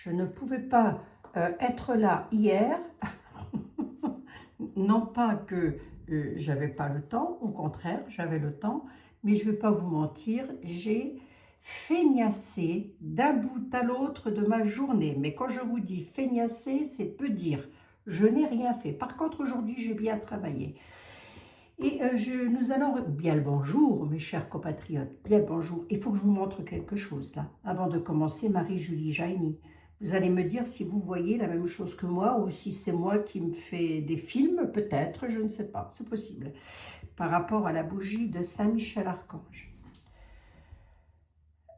Je ne pouvais pas être là hier, non pas que j'avais pas le temps, au contraire, j'avais le temps, mais je ne vais pas vous mentir, j'ai feignassé d'un bout à l'autre de ma journée. Mais quand je vous dis feignassé, c'est peu dire. Je n'ai rien fait. Par contre, aujourd'hui, j'ai bien travaillé. Et nous allons... Bien le bonjour, mes chers compatriotes, bien le bonjour. Il faut que je vous montre quelque chose, là, avant de commencer, Marie-Julie Jaïni. Vous allez me dire si vous voyez la même chose que moi, ou si c'est moi qui me fais des films, peut-être, je ne sais pas, c'est possible, par rapport à la bougie de Saint-Michel-Archange.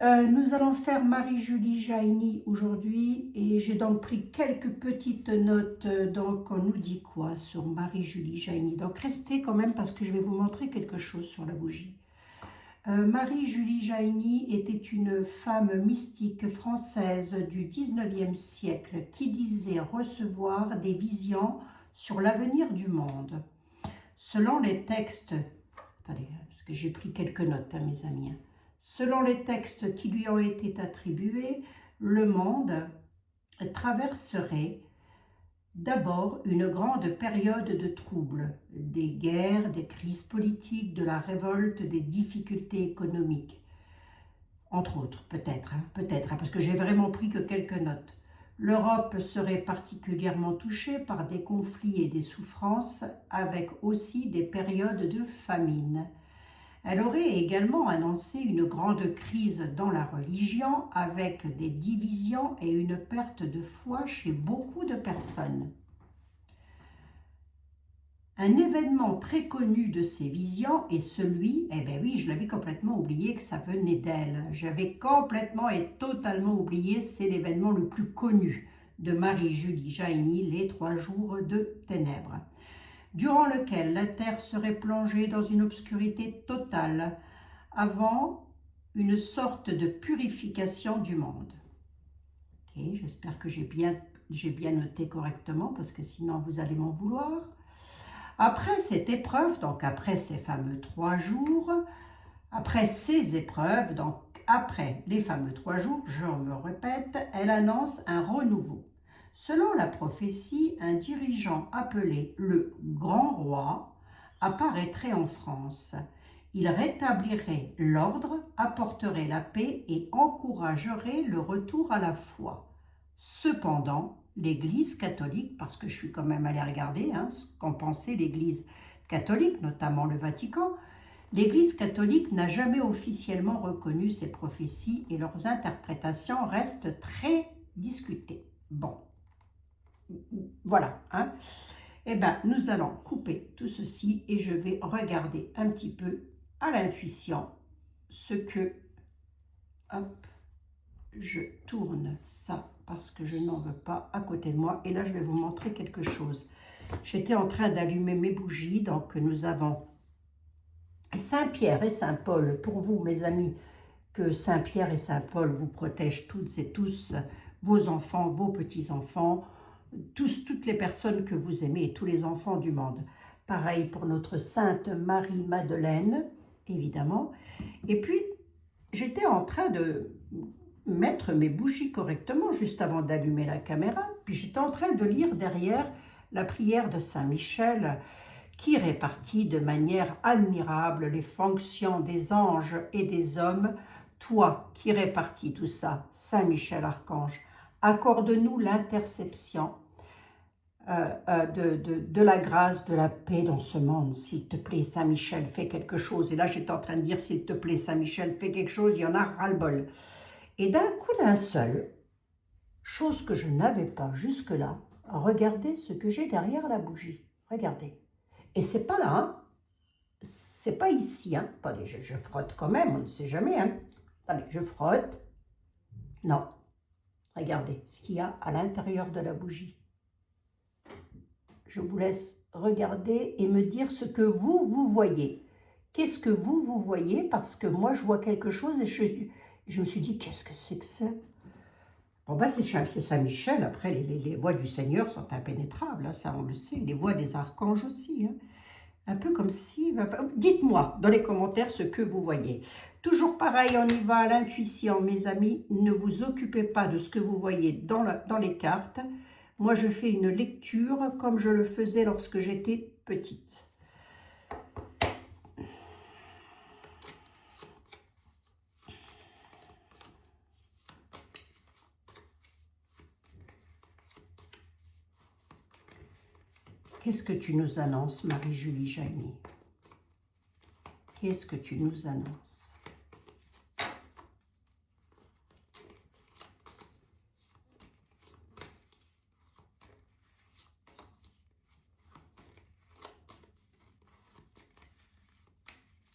Nous allons faire Marie-Julie Jaïni aujourd'hui et j'ai donc pris quelques petites notes. Donc on nous dit quoi sur Marie-Julie Jaïni? Donc restez quand même parce que je vais vous montrer quelque chose sur la bougie. Marie-Julie Jaïni était une femme mystique française du 19e siècle qui disait recevoir des visions sur l'avenir du monde. Selon les textes, attendez, parce que j'ai pris quelques notes, hein, mes amis. Selon les textes qui lui ont été attribués, le monde traverserait d'abord une grande période de troubles, des guerres, des crises politiques, de la révolte, des difficultés économiques, entre autres, peut-être, parce que j'ai vraiment pris que quelques notes. L'Europe serait particulièrement touchée par des conflits et des souffrances, avec aussi des périodes de famine. Elle aurait également annoncé une grande crise dans la religion avec des divisions et une perte de foi chez beaucoup de personnes. Un événement très connu de ces visions est celui, eh bien oui, je l'avais complètement oublié que ça venait d'elle. J'avais complètement et totalement oublié, c'est l'événement le plus connu de Marie-Julie Jaïni, les 3 jours de ténèbres, durant lequel la terre serait plongée dans une obscurité totale avant une sorte de purification du monde. Ok, j'espère que j'ai bien noté correctement parce que sinon vous allez m'en vouloir. Après cette épreuve, donc après ces fameux 3 jours, après ces épreuves, donc après les fameux 3 jours, je me répète, elle annonce un renouveau. Selon la prophétie, un dirigeant appelé le Grand Roi apparaîtrait en France. Il rétablirait l'ordre, apporterait la paix et encouragerait le retour à la foi. Cependant, l'Église catholique, parce que je suis quand même allée regarder ce qu'en pensait l'Église catholique, notamment le Vatican, l'Église catholique n'a jamais officiellement reconnu ces prophéties et leurs interprétations restent très discutées. Bon, voilà. Eh bien, nous allons couper tout ceci et je vais regarder un petit peu à l'intuition ce que... Hop, je tourne ça parce que je n'en veux pas à côté de moi. Et là, je vais vous montrer quelque chose. J'étais en train d'allumer mes bougies, donc nous avons Saint-Pierre et Saint-Paul. Pour vous, mes amis, que Saint-Pierre et Saint-Paul vous protègent toutes et tous, vos enfants, vos petits-enfants, toutes les personnes que vous aimez et tous les enfants du monde. Pareil pour notre Sainte Marie-Madeleine, évidemment. Et puis, j'étais en train de mettre mes bougies correctement juste avant d'allumer la caméra. Puis j'étais en train de lire derrière la prière de Saint-Michel qui répartit de manière admirable les fonctions des anges et des hommes. Toi qui répartis tout ça, Saint-Michel Archange, accorde-nous l'interception de la grâce, de la paix dans ce monde. S'il te plaît, Saint-Michel, fais quelque chose. Et là, j'étais en train de dire, s'il te plaît, Saint-Michel, fais quelque chose, il y en a ras-le-bol. Et d'un coup d'un seul, chose que je n'avais pas jusque-là, regardez ce que j'ai derrière la bougie. Regardez. Et c'est pas là, c'est pas ici. Attendez, je frotte quand même, on ne sait jamais. Attendez, je frotte. Non. Regardez ce qu'il y a à l'intérieur de la bougie. Je vous laisse regarder et me dire ce que vous voyez. Qu'est-ce que vous voyez? Parce que moi, je vois quelque chose et je me suis dit, qu'est-ce que c'est que ça? Bon, ben, c'est Saint-Michel. Après, les voix du Seigneur sont impénétrables, ça on le sait. Les voix des archanges aussi. Un peu comme si... Dites-moi dans les commentaires ce que vous voyez. Toujours pareil, on y va à l'intuition, mes amis. Ne vous occupez pas de ce que vous voyez dans les cartes. Moi, je fais une lecture comme je le faisais lorsque j'étais petite. Qu'est-ce que tu nous annonces, Marie-Julie Jaini? Qu'est-ce que tu nous annonces?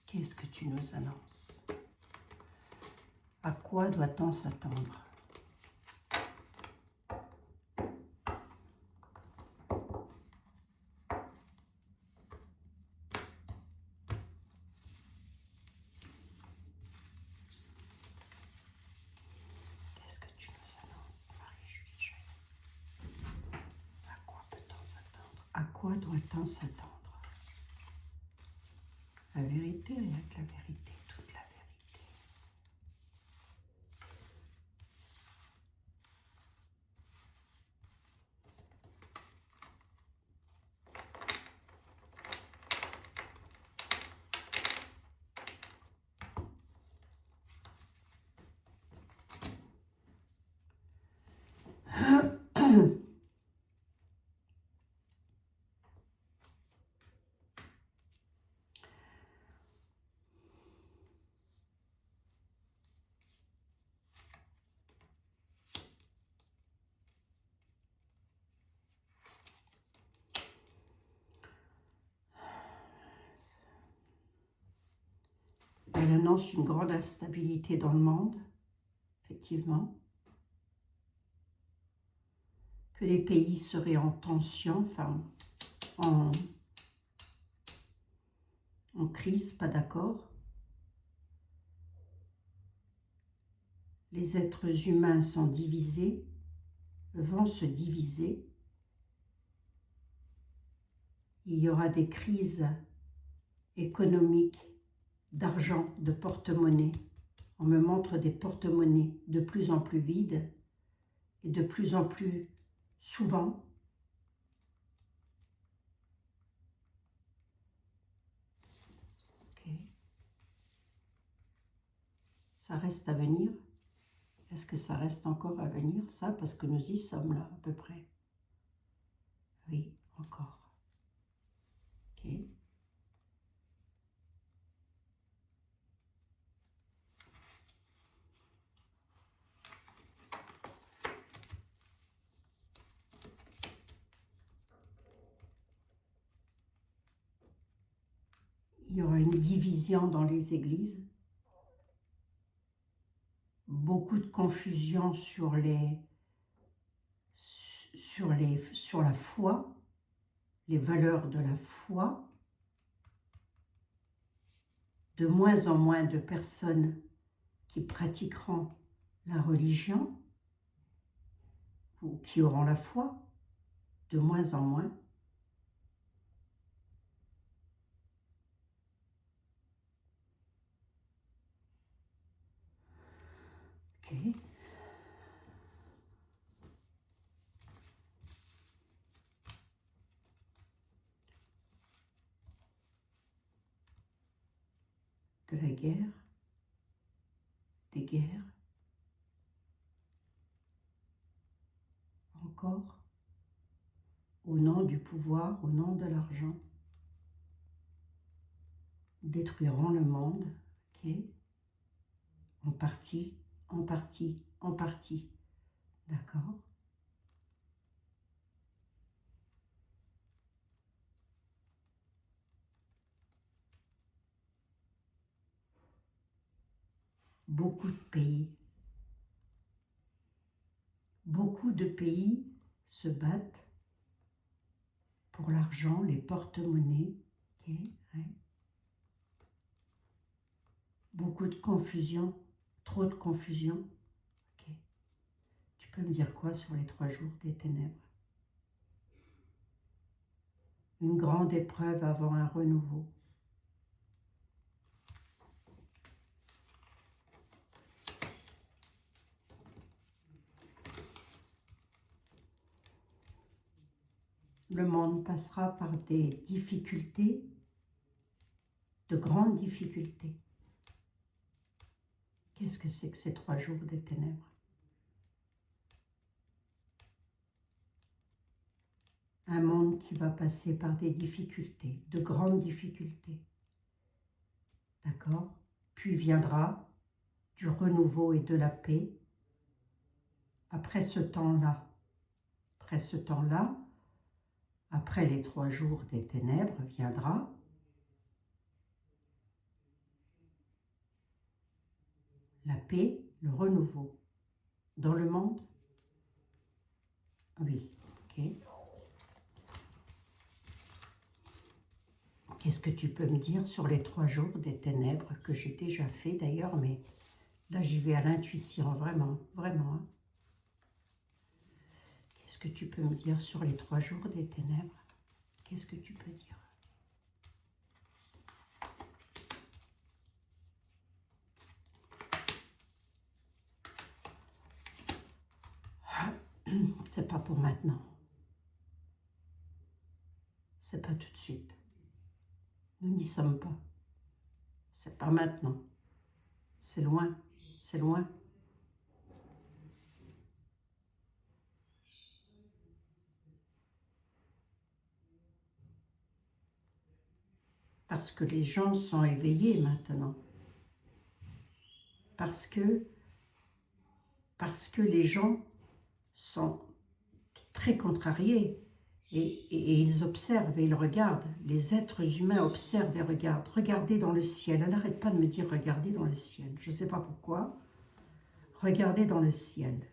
Qu'est-ce que tu nous annonces? À quoi doit-on s'attendre? Qu'est-ce que tu nous annonces, Marie-Julie Jaini? À quoi peut-on s'attendre? À quoi doit-on s'attendre? La vérité, rien que la vérité, toute la vérité. Elle annonce une grande instabilité dans le monde, effectivement. Que les pays seraient en tension, enfin, en crise, pas d'accord. Les êtres humains sont divisés, vont se diviser. Il y aura des crises économiques, d'argent, de porte-monnaie. On me montre des porte-monnaies de plus en plus vides et de plus en plus souvent. Okay. Ça reste à venir. Est-ce que ça reste encore à venir, ça? Parce que nous y sommes là, à peu près. Oui, encore. Ok. Il y aura une division dans les églises. Beaucoup de confusion sur la foi, les valeurs de la foi. De moins en moins de personnes qui pratiqueront la religion ou qui auront la foi, de moins en moins. Ok. De la guerre, des guerres, encore, au nom du pouvoir, au nom de l'argent, détruiront le monde, ok, en partie, en partie, en partie, d'accord. Beaucoup de pays se battent pour l'argent, les porte-monnaies, ok, ouais. Beaucoup de confusion, trop de confusion. Okay. Tu peux me dire quoi sur les 3 jours des ténèbres? Une grande épreuve avant un renouveau. Le monde passera par des difficultés, de grandes difficultés. Qu'est-ce que c'est que ces 3 jours des ténèbres? Un monde qui va passer par des difficultés, de grandes difficultés. D'accord? Puis viendra du renouveau et de la paix. Après ce temps-là, après les 3 jours des ténèbres, viendra la paix, le renouveau. Dans le monde? Oui, ok. Qu'est-ce que tu peux me dire sur les 3 jours des ténèbres que j'ai déjà fait d'ailleurs, mais là j'y vais à l'intuition, vraiment, vraiment. Hein. Qu'est-ce que tu peux me dire sur les 3 jours des ténèbres? Qu'est-ce que tu peux dire? C'est pas pour maintenant. C'est pas tout de suite. Nous n'y sommes pas. C'est pas maintenant. C'est loin. C'est loin. Parce que les gens sont éveillés maintenant. Parce que les gens sont très contrariés et ils observent et ils regardent. Les êtres humains observent et regardent. Regardez dans le ciel. Elle n'arrête pas de me dire regardez dans le ciel. Je ne sais pas pourquoi. Regardez dans le ciel.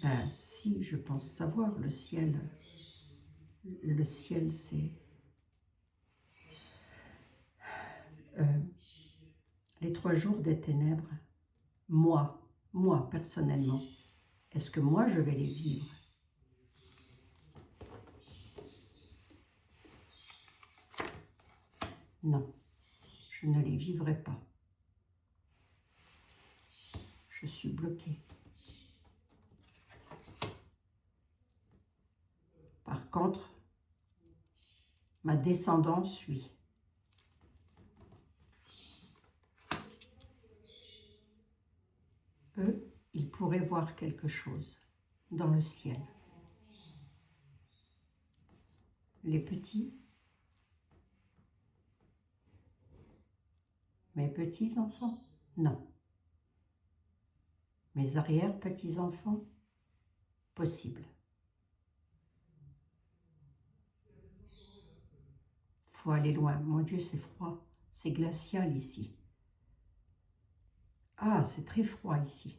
Ben si, je pense savoir, le ciel c'est... les 3 jours des ténèbres, moi personnellement, est-ce que moi je vais les vivre? Non, je ne les vivrai pas. Je suis bloquée. Par contre, ma descendance, oui. Eux, ils pourraient voir quelque chose dans le ciel. Les petits, mes petits-enfants, non. Mes arrière-petits-enfants, possible. Faut aller loin. Mon Dieu, c'est froid. C'est glacial ici. Ah, c'est très froid ici.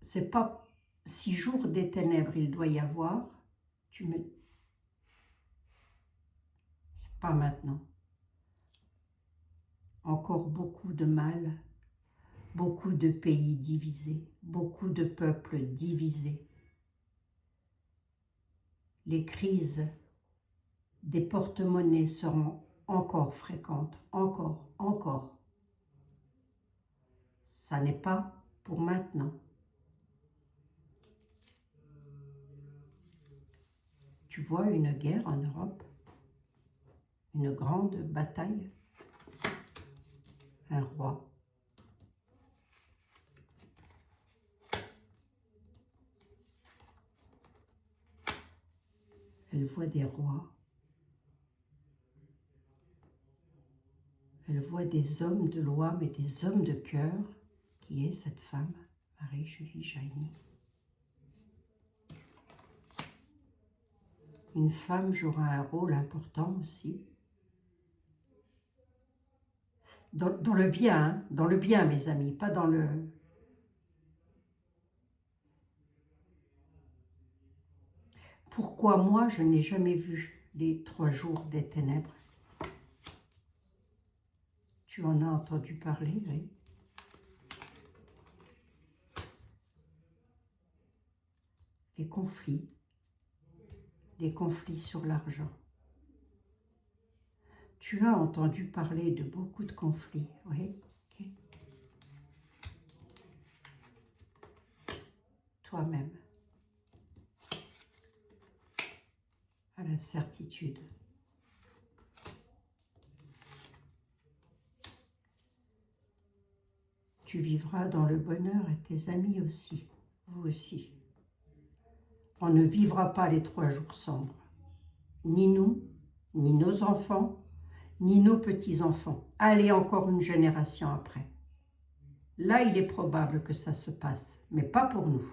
C'est pas 6 jours des ténèbres, il doit y avoir. C'est pas maintenant. Encore beaucoup de mal, beaucoup de pays divisés, beaucoup de peuples divisés. Les crises des porte-monnaies seront encore fréquentes, encore. Ça n'est pas pour maintenant. Tu vois une guerre en Europe, une grande bataille, un roi. Elle voit des rois. Elle voit des hommes de loi, mais des hommes de cœur. Qui est cette femme? Marie-Julie Jaini. Une femme jouera un rôle important aussi. Dans le bien, hein, dans le bien, mes amis, pas dans le... Pourquoi moi, je n'ai jamais vu les 3 jours des ténèbres? Tu en as entendu parler, oui. Les conflits sur l'argent. Tu as entendu parler de beaucoup de conflits, oui, ok. Toi-même, à la certitude. Tu vivras dans le bonheur et tes amis aussi, vous aussi. On ne vivra pas les 3 jours sombres, ni nous, ni nos enfants, ni nos petits-enfants. Allez, encore une génération après. Là, il est probable que ça se passe, mais pas pour nous.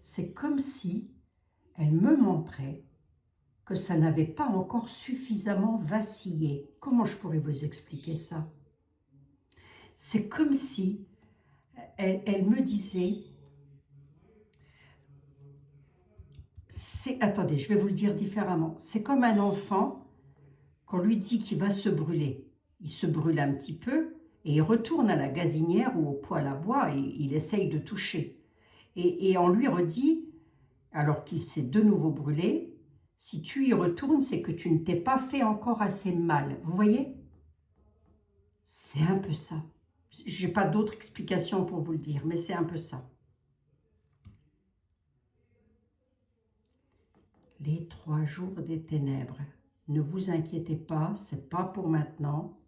C'est comme si elle me montrait que ça n'avait pas encore suffisamment vacillé. Comment je pourrais vous expliquer ça? C'est comme si elle me disait, attendez, je vais vous le dire différemment. C'est comme un enfant, qu'on lui dit qu'il va se brûler. Il se brûle un petit peu et il retourne à la gazinière ou au poêle à bois et il essaye de toucher. Et on lui redit, alors qu'il s'est de nouveau brûlé, si tu y retournes, c'est que tu ne t'es pas fait encore assez mal. Vous voyez? C'est un peu ça. Je n'ai pas d'autre explication pour vous le dire, mais c'est un peu ça. Les 3 jours des ténèbres. Ne vous inquiétez pas, c'est pas pour maintenant.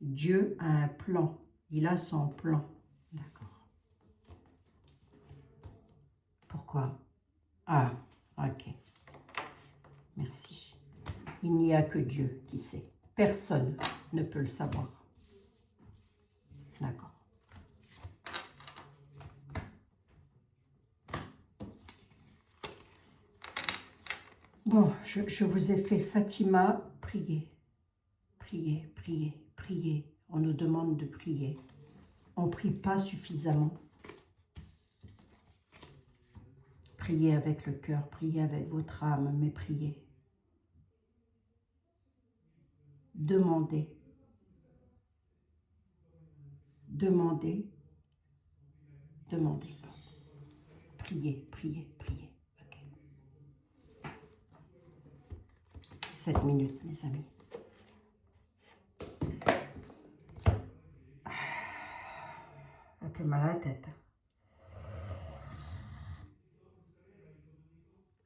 Dieu a un plan. Il a son plan. D'accord. Pourquoi? Ah, ok. Merci. Il n'y a que Dieu qui sait. Personne ne peut le savoir. D'accord. Bon, je vous ai fait Fatima, priez. Priez, priez, priez. On nous demande de prier. On ne prie pas suffisamment. Priez avec le cœur, priez avec votre âme, mais priez. Demandez. Demandez. Demandez. Priez, priez, priez. Ok. 7 minutes, mes amis. Un peu mal à la tête.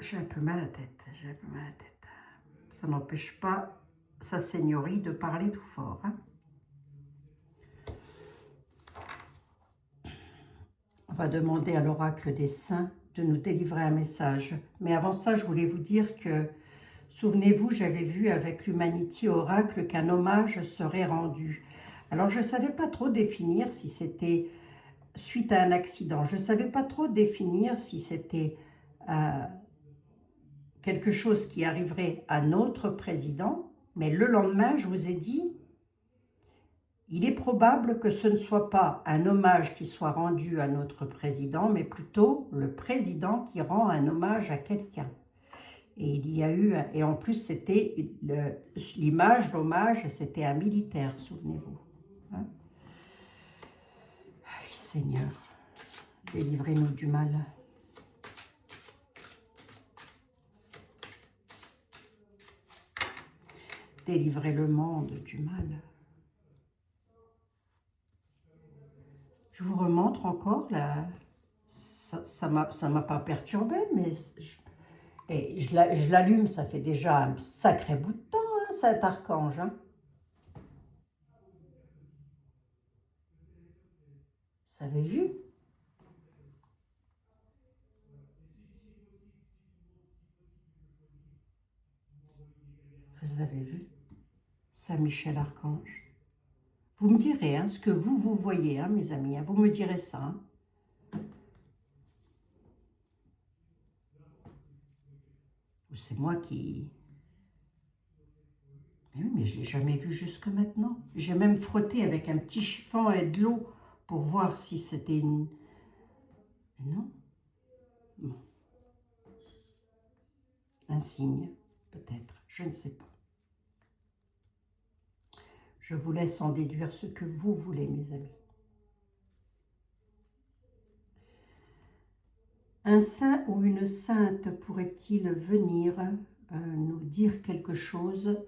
J'ai un peu mal à la tête. J'ai un peu mal à la tête. Ça n'empêche pas sa seigneurie de parler tout fort. Hein. On va demander à l'oracle des saints de nous délivrer un message. Mais avant ça, je voulais vous dire que, souvenez-vous, j'avais vu avec l'Humanity Oracle qu'un hommage serait rendu. Alors, je ne savais pas trop définir si c'était suite à un accident. Je ne savais pas trop définir si c'était quelque chose qui arriverait à notre président. Mais le lendemain, je vous ai dit, il est probable que ce ne soit pas un hommage qui soit rendu à notre président, mais plutôt le président qui rend un hommage à quelqu'un. Et il y a eu, et en plus c'était l'image, l'hommage, c'était un militaire, souvenez-vous. Hein? Ay, Seigneur, délivrez-nous du mal. Délivrez le monde du mal. Je vous remontre encore, là, ça m'a pas perturbé, mais je l'allume, ça fait déjà un sacré bout de temps, hein, cet archange. Hein. Vous avez vu? Vous avez vu? Saint-Michel Archange. Vous me direz hein, ce que vous voyez, hein, mes amis. Hein, vous me direz ça. Hein. Ou c'est moi qui... Mais oui, mais je ne l'ai jamais vu jusque maintenant. J'ai même frotté avec un petit chiffon et de l'eau pour voir si c'était une... Non. Bon. Un signe, peut-être. Je ne sais pas. Je vous laisse en déduire ce que vous voulez, mes amis. Un saint ou une sainte pourrait-il venir nous dire quelque chose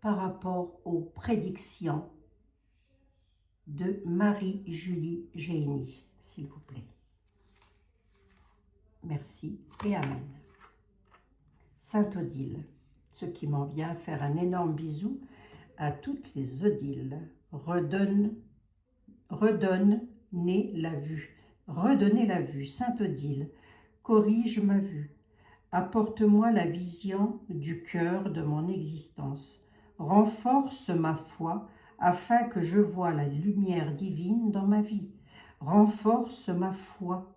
par rapport aux prédictions de Marie-Julie Génie, s'il vous plaît? Merci et Amen. Sainte Odile, ce qui m'en vient faire un énorme bisou à toutes les Odiles. Redonnez la vue. Redonnez la vue. Sainte Odile, corrige ma vue. Apporte-moi la vision du cœur de mon existence. Renforce ma foi afin que je voie la lumière divine dans ma vie. Renforce ma foi.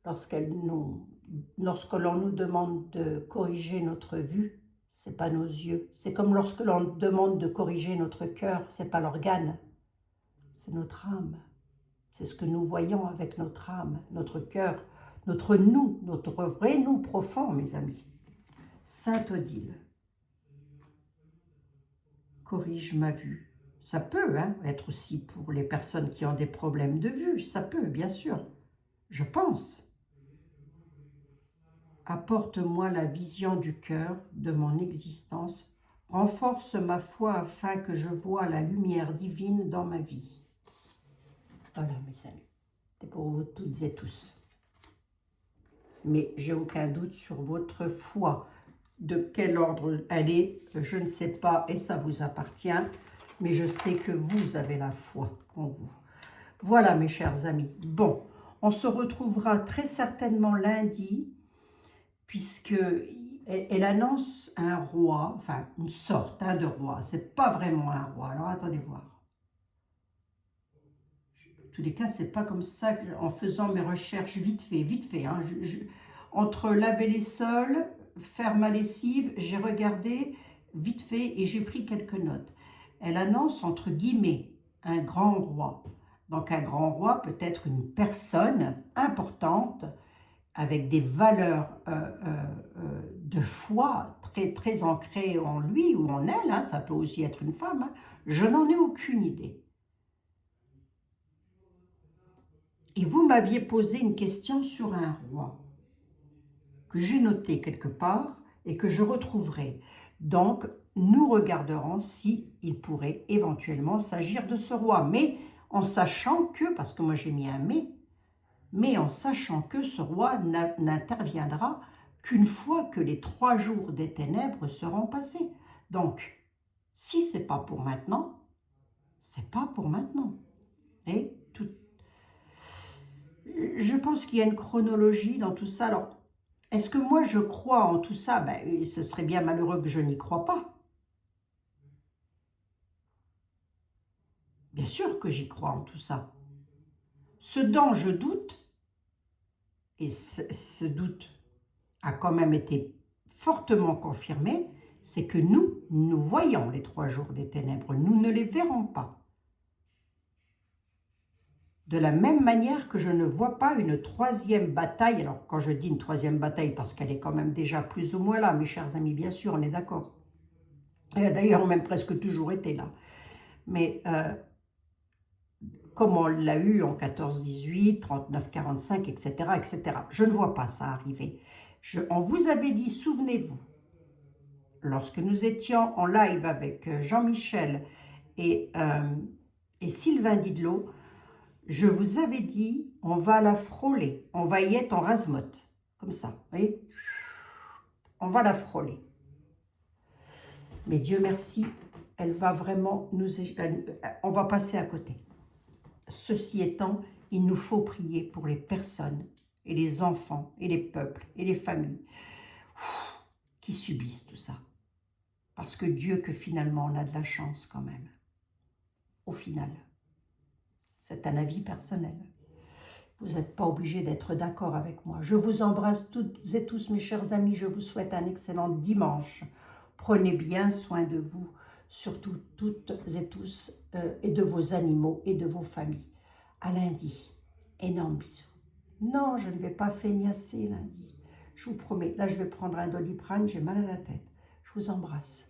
Lorsque l'on nous demande de corriger notre vue, c'est pas nos yeux. C'est comme lorsque l'on demande de corriger notre cœur, c'est pas l'organe, c'est notre âme. C'est ce que nous voyons avec notre âme, notre cœur, notre nous, notre vrai nous profond, mes amis. Sainte Odile, corrige ma vue. Ça peut être aussi pour les personnes qui ont des problèmes de vue, ça peut, bien sûr, je pense. Apporte-moi la vision du cœur de mon existence. Renforce ma foi afin que je voie la lumière divine dans ma vie. Voilà, mes amis. C'est pour vous toutes et tous. Mais j'ai aucun doute sur votre foi. De quel ordre elle est, je ne sais pas et ça vous appartient. Mais je sais que vous avez la foi en vous. Voilà, mes chers amis. Bon, on se retrouvera très certainement lundi, puisque elle annonce un roi, enfin une sorte de roi, c'est pas vraiment un roi, alors attendez voir. En tous les cas, c'est pas comme ça, en faisant mes recherches vite fait, entre laver les sols, faire ma lessive, j'ai regardé vite fait et j'ai pris quelques notes. Elle annonce entre guillemets un grand roi, donc un grand roi peut être une personne importante, avec des valeurs de foi très ancrées en lui ou en elle, ça peut aussi être une femme, je n'en ai aucune idée. Et vous m'aviez posé une question sur un roi, que j'ai noté quelque part et que je retrouverai. Donc, nous regarderons si il pourrait éventuellement s'agir de ce roi, mais en sachant que, parce que moi j'ai mis un mais en sachant que ce roi n'interviendra qu'une fois que les 3 jours des ténèbres seront passés. Donc, si ce n'est pas pour maintenant, c'est pas pour maintenant. Et je pense qu'il y a une chronologie dans tout ça. Alors, est-ce que moi je crois en tout ça? Ce serait bien malheureux que je n'y crois pas. Bien sûr que j'y crois en tout ça. Ce dont je doute, et ce doute a quand même été fortement confirmé, c'est que nous voyons les 3 jours des ténèbres, nous ne les verrons pas. De la même manière que je ne vois pas une 3e bataille, alors quand je dis une 3e bataille, parce qu'elle est quand même déjà plus ou moins là, mes chers amis, bien sûr, on est d'accord. Elle a d'ailleurs même presque toujours été là. Mais comme on l'a eu en 14-18, 39-45, etc., etc. Je ne vois pas ça arriver. On vous avait dit, souvenez-vous, lorsque nous étions en live avec Jean-Michel et Sylvain Didlot, je vous avais dit, on va la frôler, on va y être en rasemotte, comme ça, vous voyez, on va la frôler. Mais Dieu merci, elle va vraiment on va passer à côté. Ceci étant, il nous faut prier pour les personnes et les enfants et les peuples et les familles qui subissent tout ça. Parce que Dieu, que finalement on a de la chance quand même. Au final, c'est un avis personnel. Vous n'êtes pas obligés d'être d'accord avec moi. Je vous embrasse toutes et tous, mes chers amis. Je vous souhaite un excellent dimanche. Prenez bien soin de vous, surtout toutes et tous, et de vos animaux et de vos familles. À lundi. Énorme bisous. Non, je ne vais pas feignasser lundi. Je vous promets. Là, je vais prendre un Doliprane. J'ai mal à la tête. Je vous embrasse.